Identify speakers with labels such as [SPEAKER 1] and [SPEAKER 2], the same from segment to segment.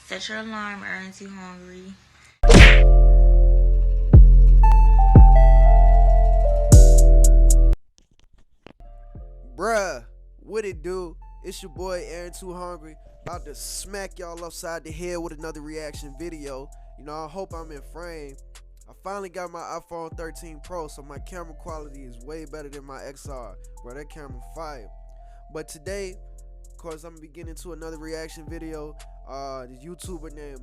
[SPEAKER 1] Set your alarm, Aaron too hungry.
[SPEAKER 2] Bruh, what it do? It's your boy Aaron Too Hungry, about to smack y'all upside the head with another reaction video. I hope I'm in frame. I finally got my iPhone 13 Pro, so my camera quality is way better than my XR. Bro, that camera fire. But today, of course, I'm gonna be getting into another reaction video. This YouTuber named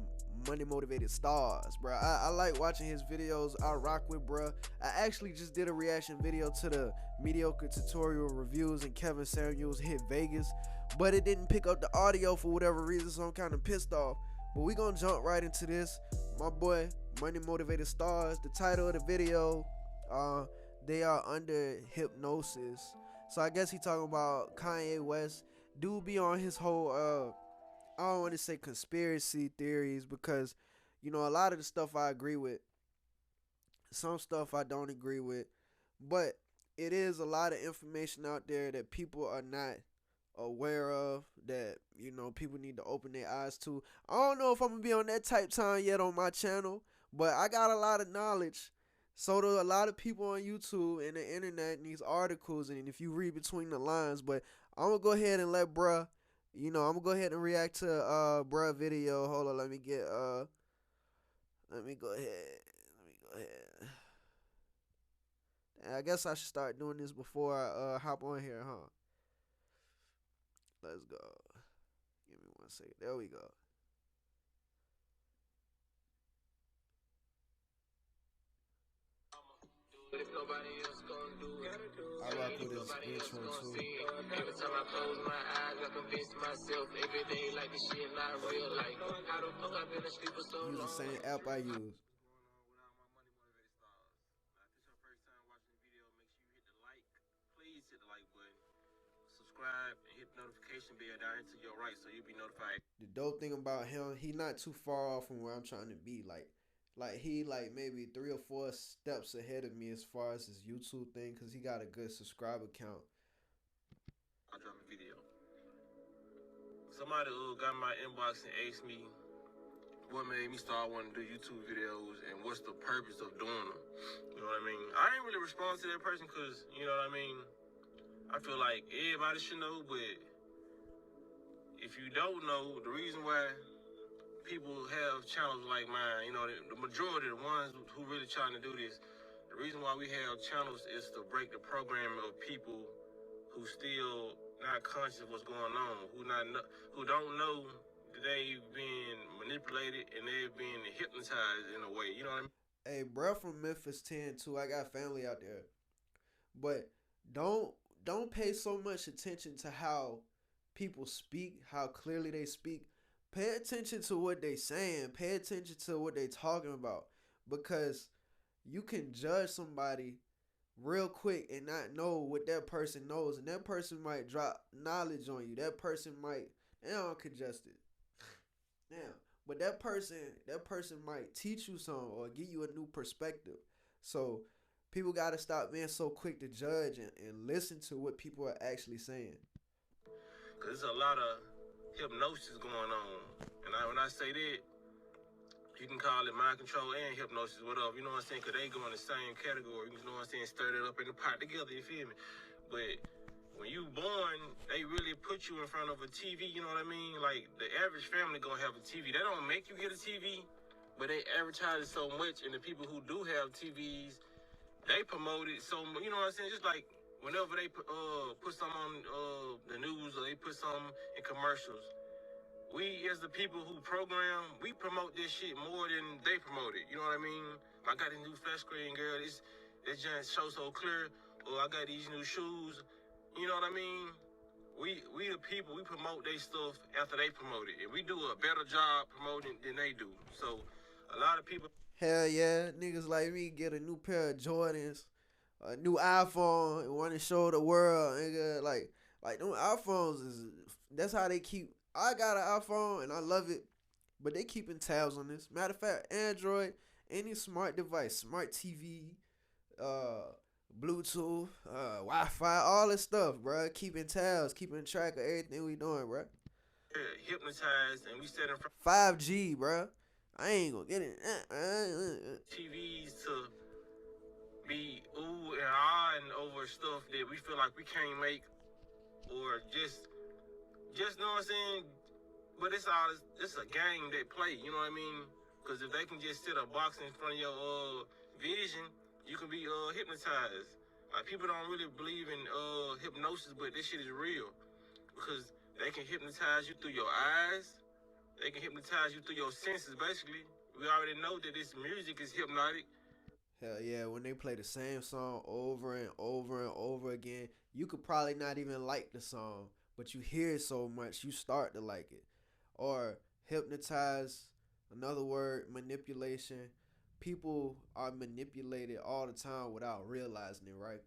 [SPEAKER 2] Money Motivated Stars, bro. I like watching his videos. I rock with, bro. I actually just did a reaction video to the mediocre tutorial reviews and Kevin Samuels hit Vegas, but it didn't pick up the audio for whatever reason, so I'm kind of pissed off. But we gonna jump right into this. My boy Money Motivated Stars. The title of the video, they are under hypnosis. So I guess he talking about Kanye West. Dude be on his whole I don't want to say conspiracy theories because a lot of the stuff I agree with, some stuff I don't agree with, but it is a lot of information out there that people are not aware of, that people need to open their eyes to. I don't know if I'm gonna be on that type time yet on my channel, but I got a lot of knowledge. So do a lot of people on YouTube and the internet and these articles, and if you read between the lines. But I'm gonna go ahead and let bruh, I'm gonna go ahead and react to bruh video. Hold on, let me go ahead. Let me go ahead. I guess I should start doing this before I hop on here, huh? Let's go. Give me 1 second. There we go. If nobody else gonna do it, I rock with his intro too. Every time I close my eyes, I convince myself every day like this shit not real. Like, how the fuck I've been asleep for so long? Use the same app I use.
[SPEAKER 3] Please hit the like button, subscribe, and hit the notification bell down here to your right so you'll be notified.
[SPEAKER 2] The dope thing about him, he not too far off from where I'm trying to be. Like he like maybe 3 or 4 steps ahead of me as far as his YouTube thing, cause he got a good subscriber count.
[SPEAKER 3] I drop a video. Somebody got my inbox and asked me what made me start wanting to do YouTube videos and what's the purpose of doing them. You know what I mean? I didn't really respond to that person because, you know what I mean, I feel like everybody should know, but if you don't know, the reason why people have channels like mine, the majority of the ones who really trying to do this, the reason why we have channels is to break the program of people who still not conscious of what's going on, who don't know that they've been manipulated and they've been hypnotized in a way. You know what I mean?
[SPEAKER 2] Hey, bro, from Memphis 10 too. I got family out there, but don't pay so much attention to how people speak, how clearly they speak. Pay attention to what they saying. Pay attention to what they talking about, because you can judge somebody real quick and not know what that person knows, and that person might drop knowledge on you. That person might, I'm congested now, but that person might teach you something or give you a new perspective. So people got to stop being so quick to judge and listen to what people are actually saying.
[SPEAKER 3] Because there's a lot of hypnosis going on. And when I say that, you can call it mind control and hypnosis, whatever. You know what I'm saying? Because they go in the same category. You know what I'm saying? Stir it up in the pot together, you feel me? But when you born, they really put you in front of a TV, you know what I mean? Like, the average family gonna have a TV. They don't make you get a TV, but they advertise it so much. And the people who do have TVs, they promote it so much, you know what I'm saying? Just like whenever they put something on the news or they put something in commercials, we as the people who program, we promote this shit more than they promote it. You know what I mean? I got a new flat screen, girl. This just shows so clear. Or I got these new shoes. You know what I mean? We the people, we promote their stuff after they promote it. And we do a better job promoting than they do. So a lot of people.
[SPEAKER 2] Hell yeah, niggas like me get a new pair of Jordans, a new iPhone, and want to show the world, nigga. Like them iPhones is, that's how they keep. I got an iPhone and I love it, but they keeping tabs on this. Matter of fact, Android, any smart device, smart TV, uh, Bluetooth, Wi-Fi, all this stuff, bro. Keeping tabs, keeping track of everything we doing, bro.
[SPEAKER 3] hypnotized, and we sat in front
[SPEAKER 2] 5G, bruh. I ain't gonna get it.
[SPEAKER 3] of TVs to be ooh and ah and over stuff that we feel like we can't make, or just know what I'm saying. But it's a game they play, you know what I mean? Because if they can just sit a box in front of your vision, you can be hypnotized. Like, people don't really believe in hypnosis, but this shit is real, because they can hypnotize you through your eyes. They can hypnotize you through your senses. Basically, we already know that this music is hypnotic.
[SPEAKER 2] Hell yeah, when they play the same song over and over and over again, you could probably not even like the song, but you hear it so much, you start to like it. Or hypnotize, another word, manipulation. People are manipulated all the time without realizing it, right?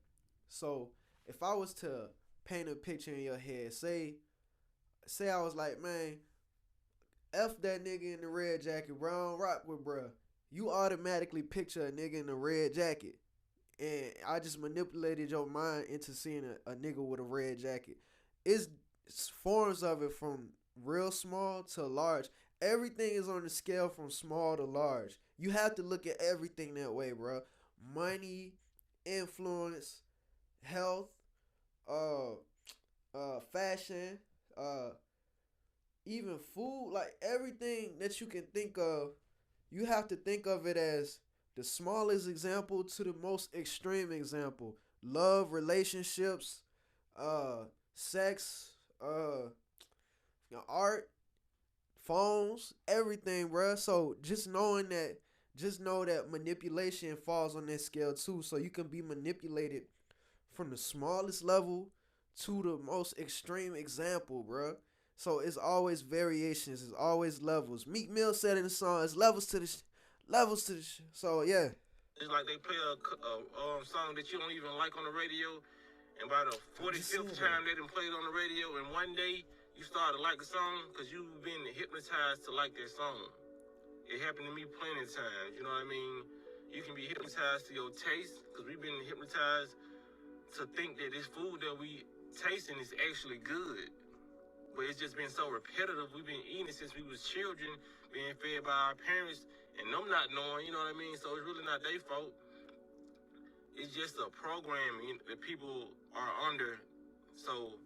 [SPEAKER 2] So if I was to paint a picture in your head, say I was like, man, F that nigga in the red jacket, bro, rock with bruh. You automatically picture a nigga in a red jacket. And I just manipulated your mind into seeing a nigga with a red jacket. It's forms of it from real small to large. Everything is on the scale from small to large. You have to look at everything that way, bro. Money, influence, health, uh, fashion, even food, like everything that you can think of, you have to think of it as the smallest example to the most extreme example. Love, relationships, uh, sex, art, phones, everything, bruh. So just know that manipulation falls on that scale too. So you can be manipulated from the smallest level to the most extreme example, bruh. So it's always variations. It's always levels. Meek Mill said in the song, "It's levels to the levels to the." So yeah,
[SPEAKER 3] It's like they play a song that you don't even like on the radio, and by the
[SPEAKER 2] I'm just saying
[SPEAKER 3] 45th
[SPEAKER 2] that.
[SPEAKER 3] time they done played it on the radio, and one day you start to like a song because you've been hypnotized to like that song. It happened to me plenty of times, you know what I mean? You can be hypnotized to your taste, because we've been hypnotized to think that this food that we tasting is actually good. But it's just been so repetitive. We've been eating it since we was children, being fed by our parents, and them not knowing, you know what I mean? So it's really not their fault. It's just a program that people are under. So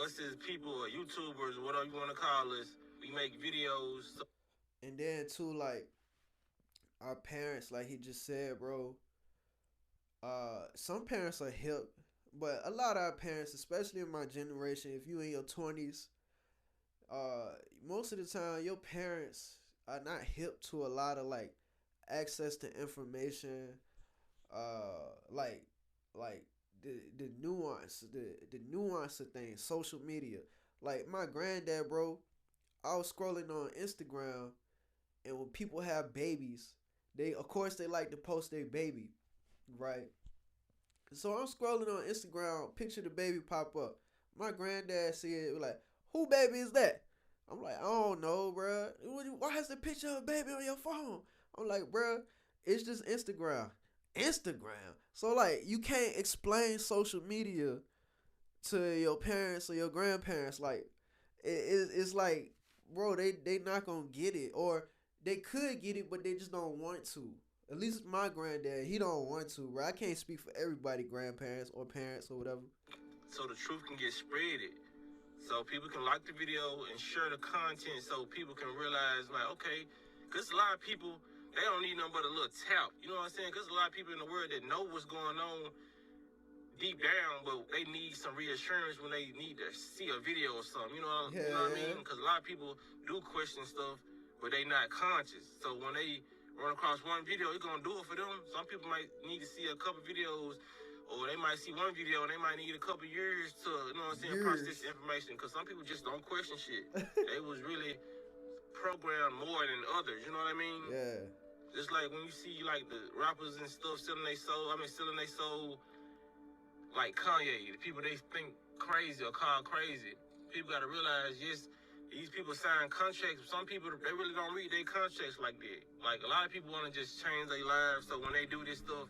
[SPEAKER 3] us as people, or YouTubers, or whatever you want to call us, we make videos. So
[SPEAKER 2] And then too, like our parents, like he just said, bro. Some parents are hip, but a lot of our parents, especially in my generation, if you in your 20s, uh, most of the time your parents are not hip to a lot of like access to information, like the nuance, the nuance of things, social media. Like my granddad, bro, I was scrolling on Instagram, and when people have babies, they of course they like to post their baby, right? So I'm scrolling on Instagram, picture the baby pop up. My granddad said, like, who baby is that? I'm like, I don't know, bro. Why has the picture of a baby on your phone? I'm like, bro, it's just Instagram. Instagram. So, like, you can't explain social media to your parents or your grandparents. Like, it's like, bro, they not going to get it. Or they could get it, but they just don't want to. At least my granddad, he don't want to, bro. I can't speak for everybody, grandparents or parents or whatever.
[SPEAKER 3] so the truth can get spreaded. So people can like the video and share the content, so people can realize, like, okay, because a lot of people, they don't need nothing but a little tap. You know what I'm saying? Because a lot of people in the world that know what's going on deep down, but they need some reassurance when they need to see a video or something.
[SPEAKER 2] Yeah,
[SPEAKER 3] You know what I
[SPEAKER 2] yeah.
[SPEAKER 3] mean? Because a lot of people do question stuff, but they not conscious. So when they run across one video, it's gonna do it for them. Some people might need to see a couple videos, or they might see one video and they might need a couple years to, you know what I'm saying, process
[SPEAKER 2] Years.
[SPEAKER 3] the information. Because some people just don't question shit. They was really programmed more than others. You know what I mean?
[SPEAKER 2] Yeah.
[SPEAKER 3] Just like when you see like the rappers and stuff selling their soul. Selling their soul, like Kanye, the people they think crazy or call crazy. People gotta realize, yes, these people sign contracts. Some people, they really don't read their contracts like that. Like, a lot of people wanna just change their lives, so when they do this stuff,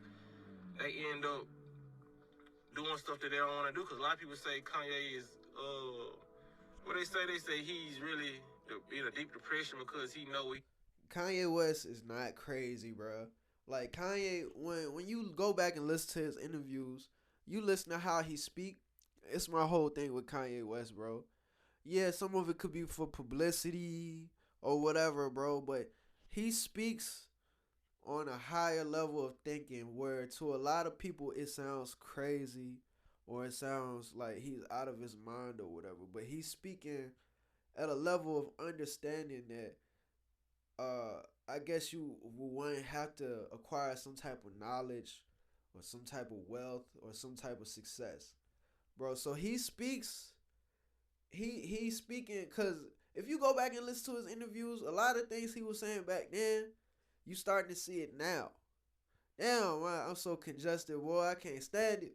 [SPEAKER 3] they end up doing stuff that they don't wanna do. Cause a lot of people say Kanye is what they say he's really in a deep depression because he know he.
[SPEAKER 2] Kanye West is not crazy, bro. Like Kanye, when you go back and listen to his interviews, you listen to how he speak. It's my whole thing with Kanye West, bro. Yeah, some of it could be for publicity or whatever, bro. But he speaks on a higher level of thinking, where to a lot of people it sounds crazy, or it sounds like he's out of his mind or whatever. But he's speaking at a level of understanding that I guess you wouldn't have to acquire some type of knowledge or some type of wealth or some type of success, bro. So he speaks. He's speaking because if you go back and listen to his interviews, a lot of things he was saying back then, you starting to see it now. Damn, man, I'm so congested, boy. I can't stand it.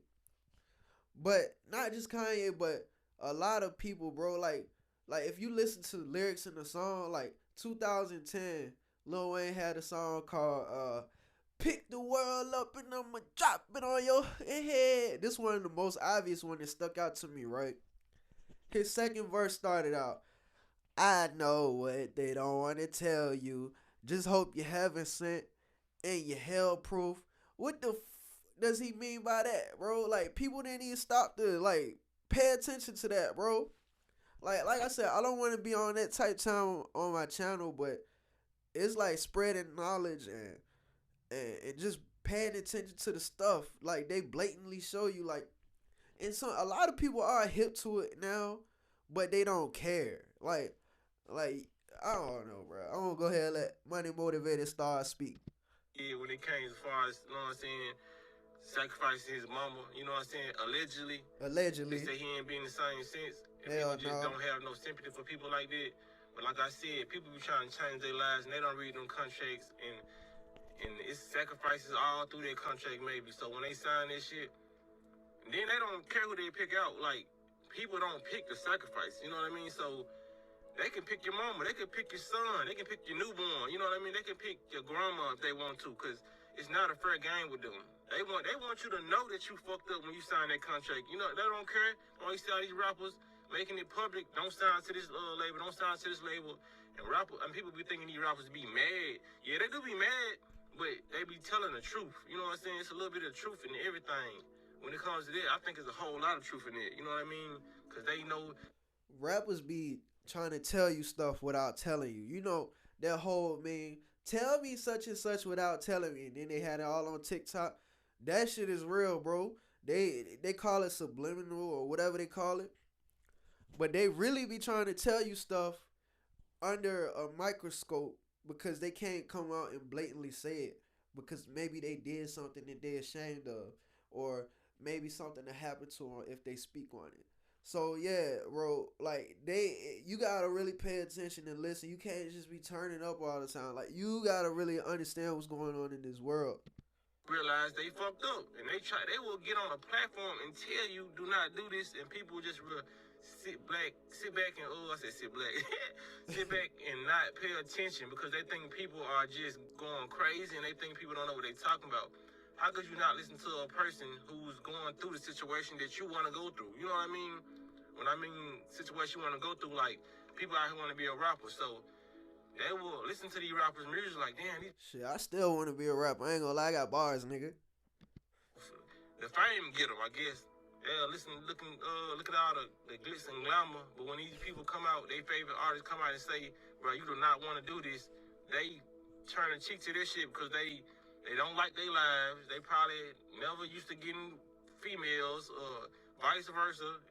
[SPEAKER 2] But not just Kanye, but a lot of people, bro. Like if you listen to the lyrics in the song, like 2010, Lil Wayne had a song called "Pick the World Up and I'ma Drop It on Your Head." This one of the most obvious one that stuck out to me, right? His second verse started out, "I know what they don't want to tell you. Just hope you haven't sent and you hell proof." What the does he mean by that, bro? Like people didn't even stop to like pay attention to that, bro. Like I said, I don't want to be on that type time on my channel, but it's like spreading knowledge and just paying attention to the stuff. Like they blatantly show you like, and so a lot of people are hip to it now, but they don't care. Like I don't know, bro. I'm gonna go ahead and let Money Motivated Star speak.
[SPEAKER 3] Yeah, when it came as far as, you know what I'm saying, sacrificing his mama, you know what I'm saying, allegedly. They
[SPEAKER 2] Allegedly.
[SPEAKER 3] say he ain't been the same since. And
[SPEAKER 2] Hell
[SPEAKER 3] people just
[SPEAKER 2] no.
[SPEAKER 3] don't have no sympathy for people like that. But like I said, people be trying to change their lives and they don't read them contracts, and it's sacrifices all through their contract maybe. So when they sign this shit, then they don't care who they pick out. Like, people don't pick the sacrifice, you know what I mean? So they can pick your mama, they can pick your son, they can pick your newborn, you know what I mean? They can pick your grandma if they want to, because it's not a fair game with them. They want you to know that you fucked up when you sign that contract. You know, they don't care. All you see all these rappers making it public, don't sign to this label, don't sign to this label. And people be thinking these rappers be mad. Yeah, they do be mad, but they be telling the truth. You know what I'm saying? It's a little bit of truth in everything. When it comes to that, I think there's a whole lot of truth in it. You know what I mean? Because they know.
[SPEAKER 2] Rappers be trying to tell you stuff without telling you. You know that whole mean, tell me such and such without telling me, and then they had it all on TikTok. That shit is real, bro. They call it subliminal or whatever they call it, but they really be trying to tell you stuff under a microscope because they can't come out and blatantly say it because maybe they did something that they're ashamed of, or maybe something that happened to them if they speak on it. So yeah, bro, like you gotta really pay attention and listen. You can't just be turning up all the time. Like you gotta really understand what's going on in this world.
[SPEAKER 3] Realize they fucked up, and they will get on a platform and tell you do not do this, and people just will sit back and I said sit black, sit back and not pay attention because they think people are just going crazy and they think people don't know what they're talking about. How could you not listen to a person who's going through the situation that you want to go through? You know what I mean? When I mean situation you want to go through, like people out here want to be a rapper, so they will listen to these rappers' music like, damn,
[SPEAKER 2] Shit, I still want to be a rapper. I ain't gonna lie, I got bars, nigga.
[SPEAKER 3] the fame get them, I guess. Yeah, look at all the glitz and glamour. But when these people come out, their favorite artists come out and say, bro, you do not want to do this, they turn a cheek to this shit because they don't like their lives. They probably never used to getting females or vice versa,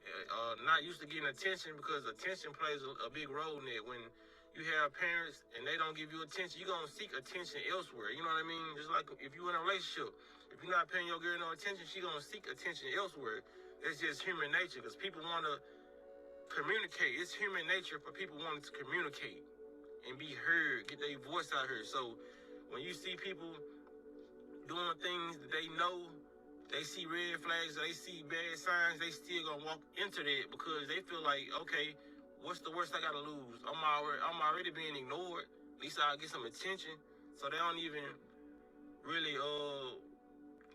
[SPEAKER 3] not used to getting attention because attention plays a big role in it. When you have parents and they don't give you attention, you're going to seek attention elsewhere. You know what I mean? Just like if you're in a relationship, if you're not paying your girl no attention, she's going to seek attention elsewhere. It's just human nature because people want to communicate. It's human nature for people wanting to communicate and be heard, get their voice out here. So when you see people doing things that they know, they see red flags, or they see bad signs, they still gonna walk into that because they feel like, okay, what's the worst I gotta lose? I'm already being ignored. At least I'll get some attention. So they don't even really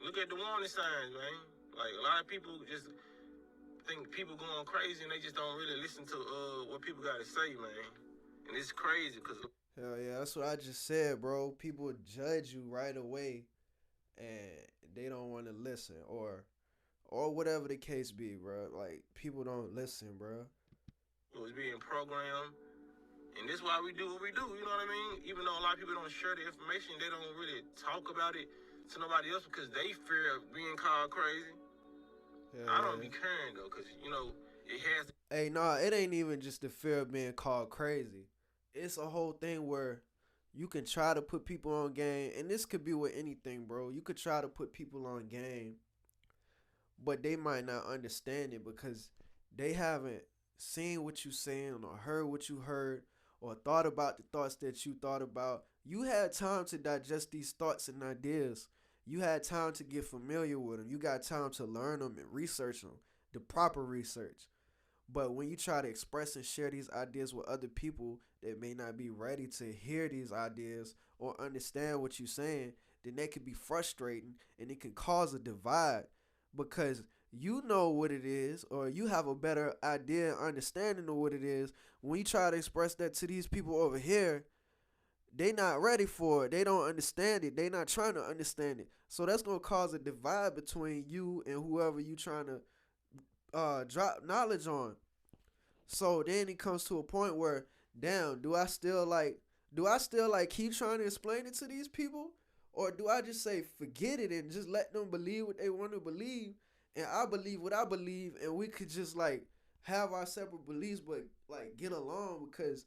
[SPEAKER 3] look at the warning signs, man. Like a lot of people just think people going crazy and they just don't really listen to what people got to say, man. And it's crazy because
[SPEAKER 2] Hell yeah, that's what I just said, bro. People judge you right away, and they don't want to listen, or whatever the case be, bro. Like people don't listen, bro.
[SPEAKER 3] it was being programmed. And this is why we do what we do, you know what I mean? Even though a lot of people don't share the information, they don't really talk about it to nobody else because they fear of being called crazy.
[SPEAKER 2] Hell
[SPEAKER 3] I don't
[SPEAKER 2] yeah.
[SPEAKER 3] be caring though, because, you know, it has.
[SPEAKER 2] Hey, nah, it ain't even just the fear of being called crazy. It's a whole thing where you can try to put people on game, and this could be with anything, bro. You could try to put people on game, but they might not understand it because they haven't seen what you saying or heard what you heard or thought about the thoughts that you thought about. You had time to digest these thoughts and ideas. You had time to get familiar with them. You got time to learn them and research them, the proper research. But when you try to express and share these ideas with other people that may not be ready to hear these ideas or understand what you're saying, then that could be frustrating and it can cause a divide because you know what it is or you have a better idea and understanding of what it is. When you try to express that to these people over here, they not ready for it. They don't understand it. They not trying to understand it. So that's going to cause a divide between you and whoever you trying to drop knowledge on. So then it comes to a point where, damn, do I still like keep trying to explain it to these people? Or do I just say forget it and just let them believe what they want to believe and I believe what I believe and we could just like have our separate beliefs but like get along because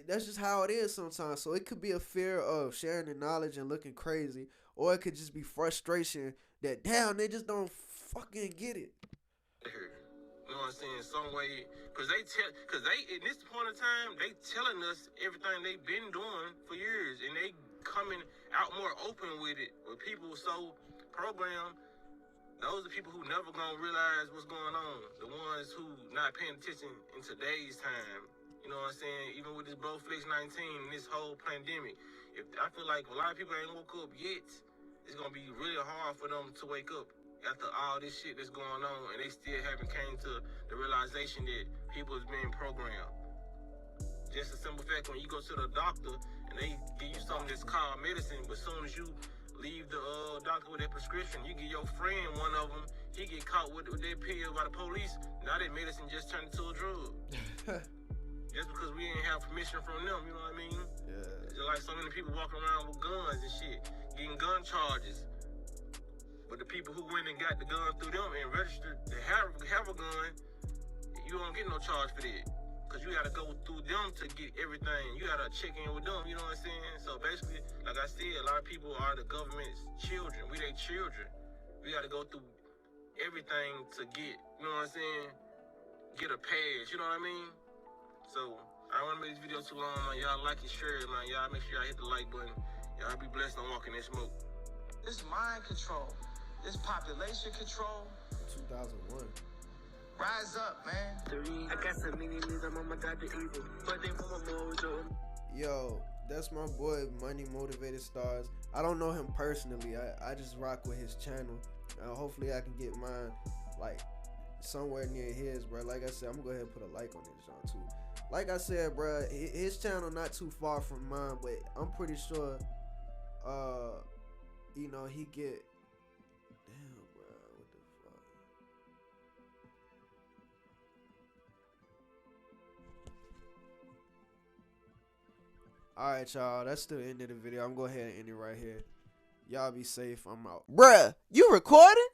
[SPEAKER 2] that's just how it is sometimes. So it could be a fear of sharing the knowledge and looking crazy, or it could just be frustration that damn they just don't fucking get it.
[SPEAKER 3] You know what I'm saying? Some way, because in this point of time, they telling us everything they've been doing for years, and they coming out more open with it. With people so programmed, those are people who never gonna realize what's going on. The ones who not paying attention in today's time. You know what I'm saying? Even with this Bowflex 19 and this whole pandemic, I feel like a lot of people ain't woke up yet. It's gonna be really hard for them to wake up after all this shit that's going on, and they still haven't came to the realization that people is being programmed. Just a simple fact, when you go to the doctor and they give you something that's called medicine, but as soon as you leave the doctor with that prescription, you give your friend one of them, he get caught with that pill by the police. Now that medicine just turned into a drug. Just because we didn't have permission from them, you know what I mean?
[SPEAKER 2] Yeah.
[SPEAKER 3] Just like so many people walking around with guns and shit, getting gun charges. But the people who went and got the gun through them and registered to have a gun, you don't get no charge for that. Because you got to go through them to get everything. You got to check in with them, you know what I'm saying? So basically, like I said, a lot of people are the government's children. We their children. We got to go through everything to get, you know what I'm saying? Get a pass, you know what I mean? So, I don't want to make this video too long, man. Y'all like it, share it, man. Y'all make sure y'all hit the like button. Y'all be blessed on walking that smoke.
[SPEAKER 4] This mind control. This population control.
[SPEAKER 2] 2001.
[SPEAKER 4] Rise up, man.
[SPEAKER 5] I got some mini needs, I'm on my Dr. Evil. But they want my mojo.
[SPEAKER 2] Yo, that's my boy, Money Motivated Stars. I don't know him personally. I just rock with his channel. Hopefully I can get mine, like, somewhere near his, bro. Like I said, I'm gonna go ahead and put a like on this John too. Like I said, bro, his channel not too far from mine, but I'm pretty sure, you know, he get. Damn, bro, what the fuck? All right, y'all. That's the end of the video. I'm going to go ahead and end it right here. Y'all be safe. I'm out. Bruh, you recording?